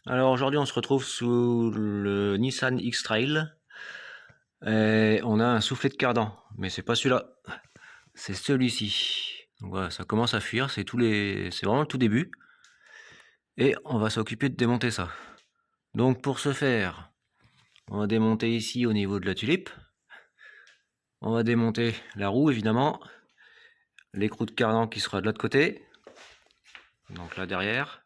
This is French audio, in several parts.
Alors aujourd'hui, on se retrouve sous le Nissan X-Trail et on a un soufflet de cardan, mais c'est pas celui-là, c'est celui-ci. Donc voilà, ça commence à fuir, c'est vraiment le tout début et on va s'occuper de démonter ça. Donc pour ce faire, on va démonter ici au niveau de la tulipe. On va démonter la roue évidemment, l'écrou de cardan qui sera de l'autre côté, donc là derrière.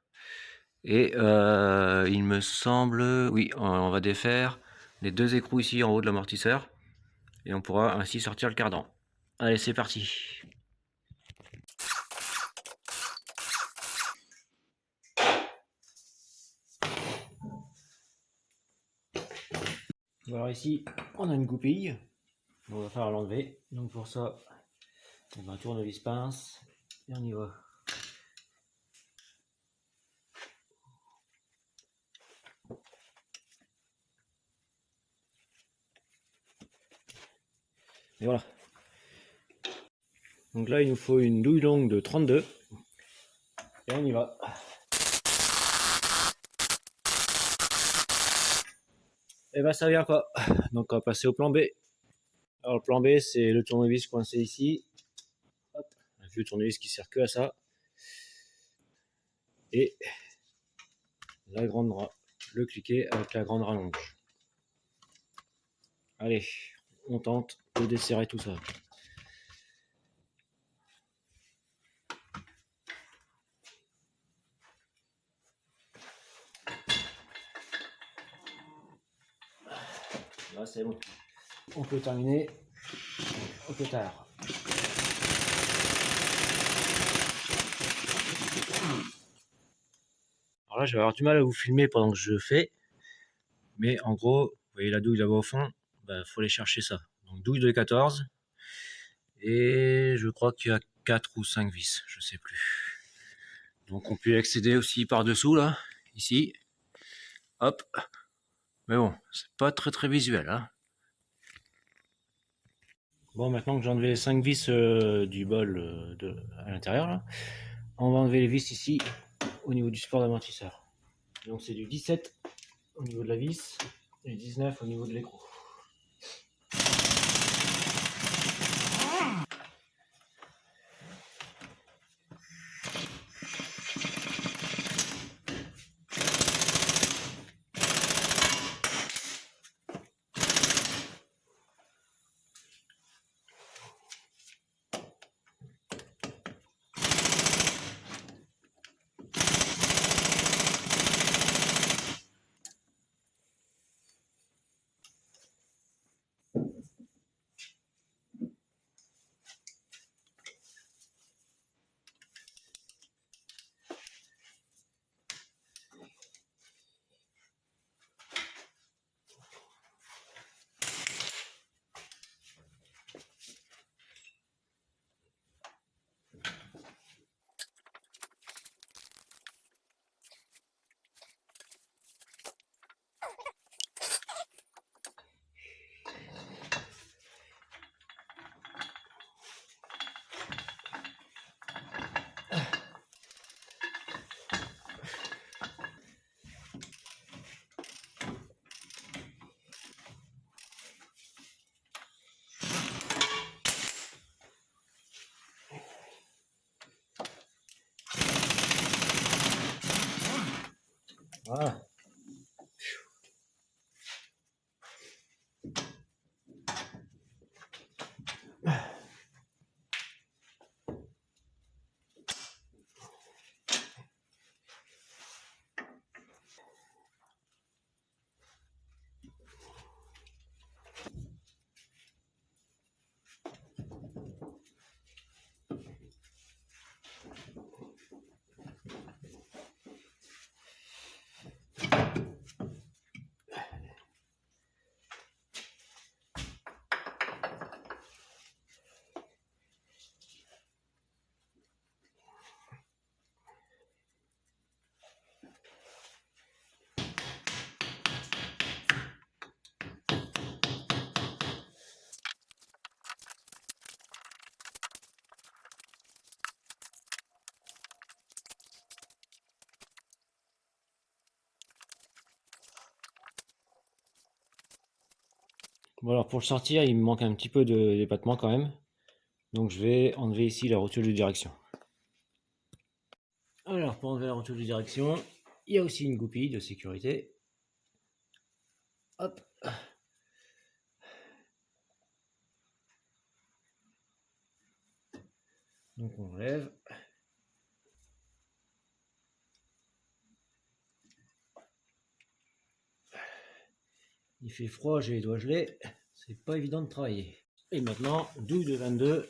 Et il me semble, oui, on va défaire les deux écrous ici en haut de l'amortisseur et on pourra ainsi sortir le cardan. Allez, c'est parti. Alors ici, on a une goupille, on va falloir l'enlever. Donc pour ça, on va un tournevis pince et on y va. Et voilà. Donc là, il nous faut une douille longue de 32 et on y va. Et ben ça vient pas. Donc on va passer au plan B. Alors le plan B, c'est le tournevis coincé ici. Hop, un vieux tournevis qui sert que à ça. Et la grande le cliquet avec la grande rallonge. Allez, on tente de desserrer tout ça. Là c'est bon. On peut terminer au pétard. Alors là je vais avoir du mal à vous filmer pendant que je fais. Mais en gros, vous voyez la douille là-bas au fond, bah, faut aller chercher ça. Donc douille de 14. Et je crois qu'il y a 4 ou 5 vis, je sais plus. Donc on peut y accéder aussi par dessous là, ici. Hop. Mais bon, c'est pas très visuel, hein. Bon, maintenant que j'ai enlevé les 5 vis du bol à l'intérieur, là, on va enlever les vis ici au niveau du support d'amortisseur. Donc c'est du 17 au niveau de la vis et 19 au niveau de l'écrou. Voilà. Bon alors pour le sortir, il me manque un petit peu d'épatement quand même. Donc je vais enlever ici la rotule de direction. Alors pour enlever la rotule de direction, il y a aussi une goupille de sécurité. Hop. Donc on enlève. Il fait froid, j'ai les doigts gelés. C'est pas évident de travailler. Et maintenant, douille de 22.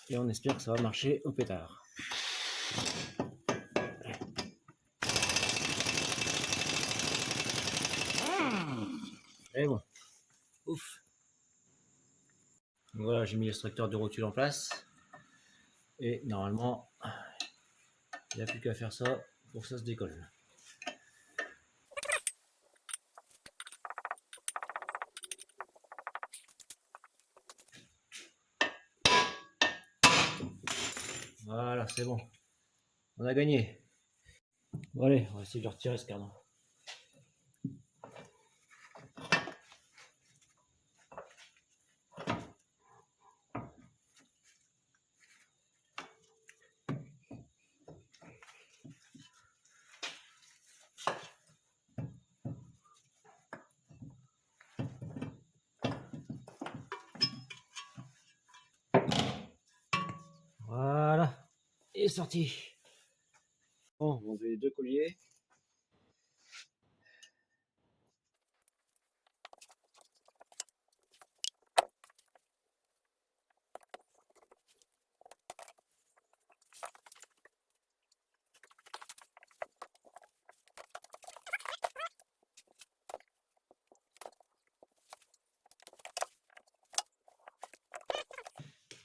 Et on espère que ça va marcher au pétard. Et bon. Ouf. Donc voilà, j'ai mis l'extracteur de rotule en place. Et normalement, il n'y a plus qu'à faire ça pour que ça se décolle. Voilà, c'est bon. On a gagné. Bon allez, on va essayer de retirer ce cardan. Voilà, et sorti. Bon, on enlever les deux colliers.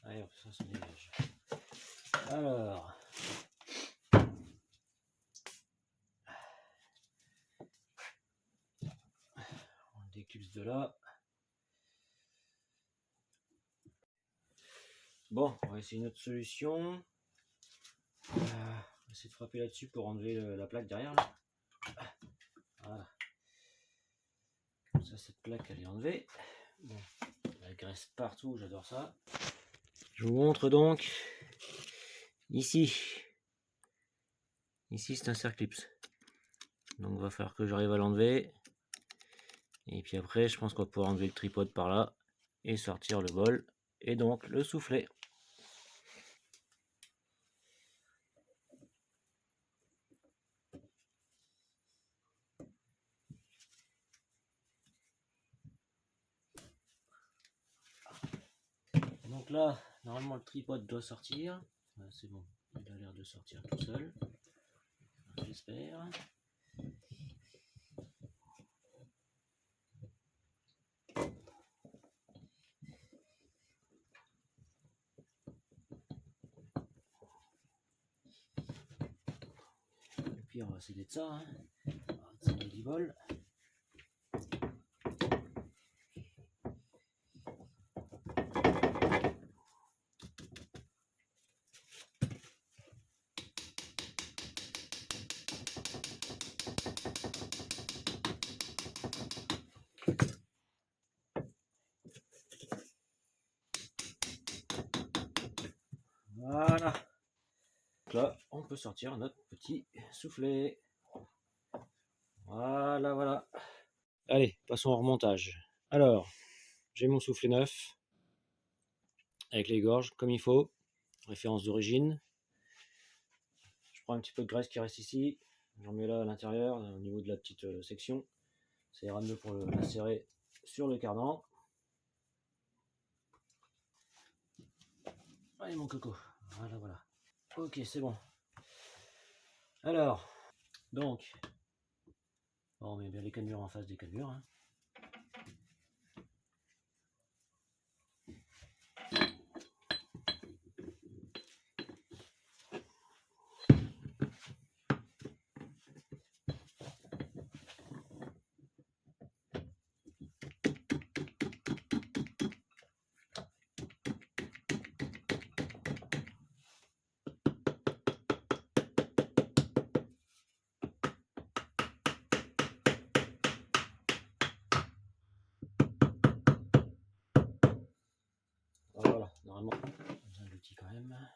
Allez, ça se dégage. Alors, on décupse de là. Bon, on va essayer une autre solution. On va essayer de frapper là-dessus pour enlever la plaque derrière. Là. Voilà. Comme ça, cette plaque, elle est enlevée. Bon, la graisse partout, j'adore ça. Je vous montre donc ici. Ici, c'est un Circlips. Donc, il va falloir que j'arrive à l'enlever. Et puis après, je pense qu'on va pouvoir enlever le tripode par là et sortir le bol et donc le soufflet. Donc là, normalement le tripode doit sortir. C'est bon, il a l'air de sortir tout seul. J'espère. Et puis on va essayer de ça. Hein. On va tirer du bol. Voilà. Donc là, on peut sortir notre petit soufflet. Voilà, voilà. Allez, passons au remontage. Alors, j'ai mon soufflet neuf avec les gorges comme il faut. Référence d'origine. Je prends un petit peu de graisse qui reste ici. J'en mets là à l'intérieur, au niveau de la petite section. Ça ira mieux pour l'insérer sur le cardan. Allez mon coco, voilà, voilà. Ok, c'est bon. Alors, donc, on met bien les cannelures en face des cannelures. Hein. vraiment besoin de l'outil quand même.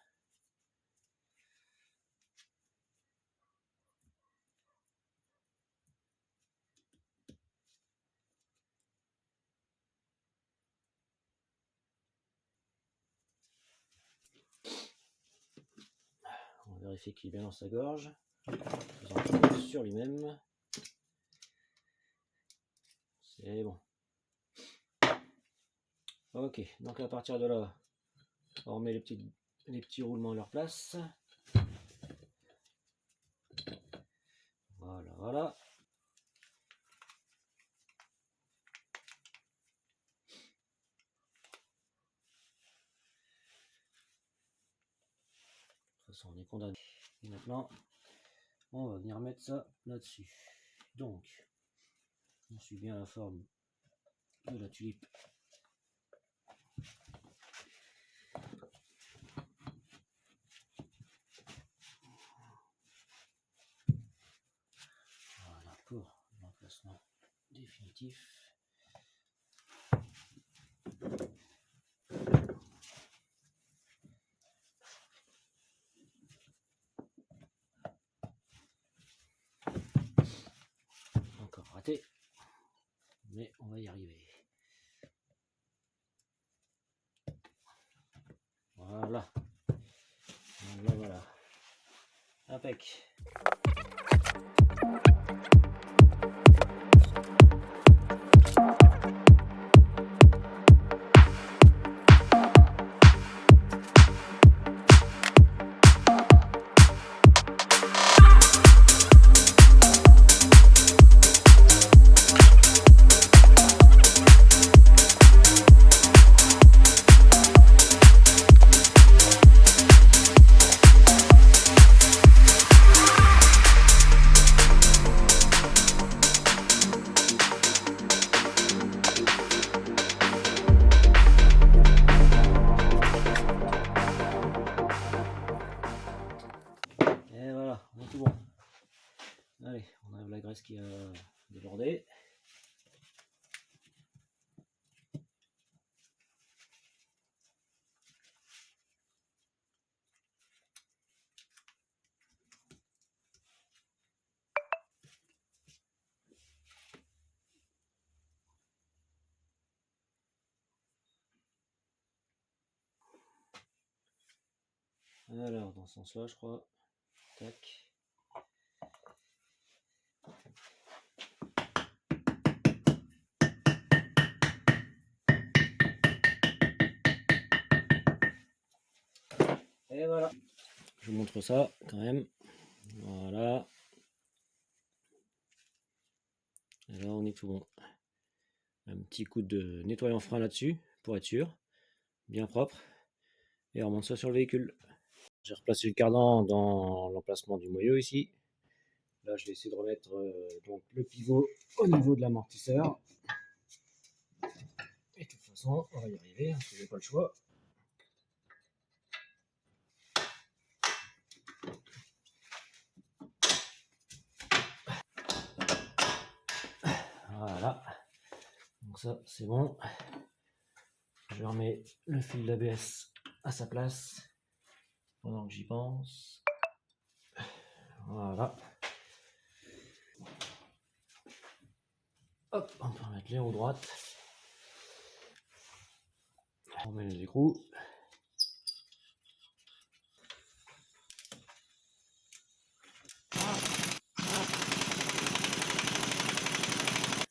On va vérifier qu'il est bien dans sa gorge. Sur lui-même. C'est bon. Ok, donc à partir de là, on remet les petits roulements à leur place. Voilà, voilà. De toute façon, on est condamné. Et maintenant, on va venir mettre ça là-dessus. Donc, on suit bien la forme de la tulipe. Voilà pour l'emplacement définitif. Encore raté, mais on va y arriver. Voilà. Voilà, voilà. Impec. Et voilà, on est tout bon. Allez, on enlève la graisse qui a débordé. Alors, dans ce sens-là, je crois. Tac. Et voilà. Je vous montre ça quand même. Voilà. Et là, on est tout bon. Un petit coup de nettoyant frein là-dessus pour être sûr. Bien propre. Et on remonte ça sur le véhicule. J'ai replacé le cardan dans l'emplacement du moyeu ici. Là, je vais essayer de remettre donc le pivot au niveau de l'amortisseur. Et de toute façon, on va y arriver, parce que j'ai pas le choix. Voilà. Donc ça, c'est bon. Je remets le fil d'ABS à sa place pendant que j'y pense. Voilà. Hop, on peut remettre les roues droites. On met les écrous.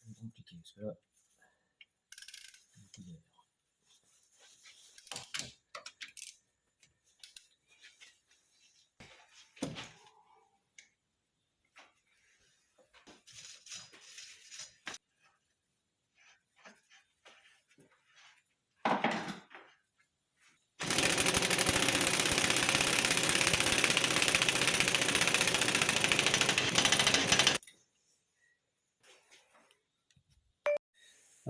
C'est compliqué parce que là,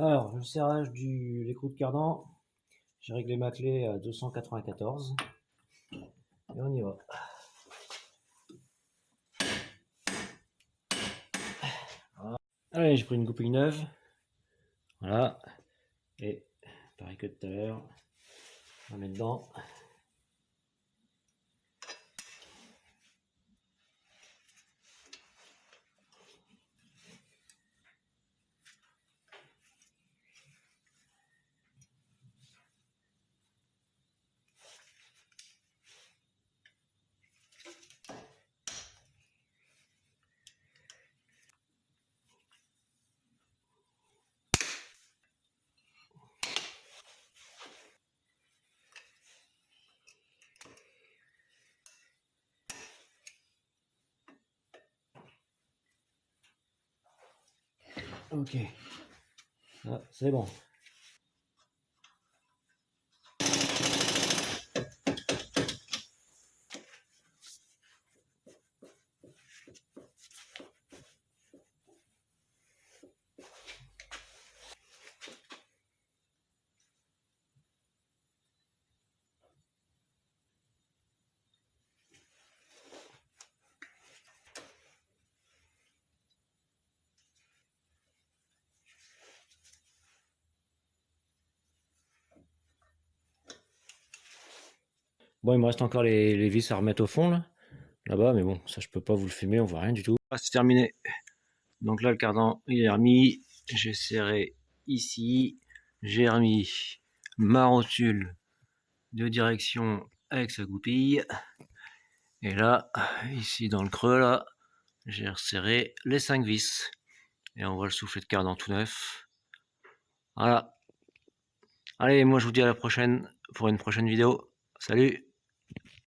alors, le serrage de l'écrou de cardan, j'ai réglé ma clé à 294. Et on y va. Voilà. Allez, j'ai pris une goupille neuve. Voilà. Et pareil que tout à l'heure. On va mettre dedans. Ok, ah, c'est bon. Bon, il me reste encore les vis à remettre au fond là-bas, mais bon, ça je peux pas vous le filmer, on voit rien du tout. Ah, c'est terminé. Donc là, le cardan il est remis. J'ai serré ici. J'ai remis ma rotule de direction avec sa goupille. Et là, ici dans le creux, là, j'ai resserré les 5 vis. Et on voit le soufflet de cardan tout neuf. Voilà. Allez, moi je vous dis à la prochaine pour une prochaine vidéo. Salut!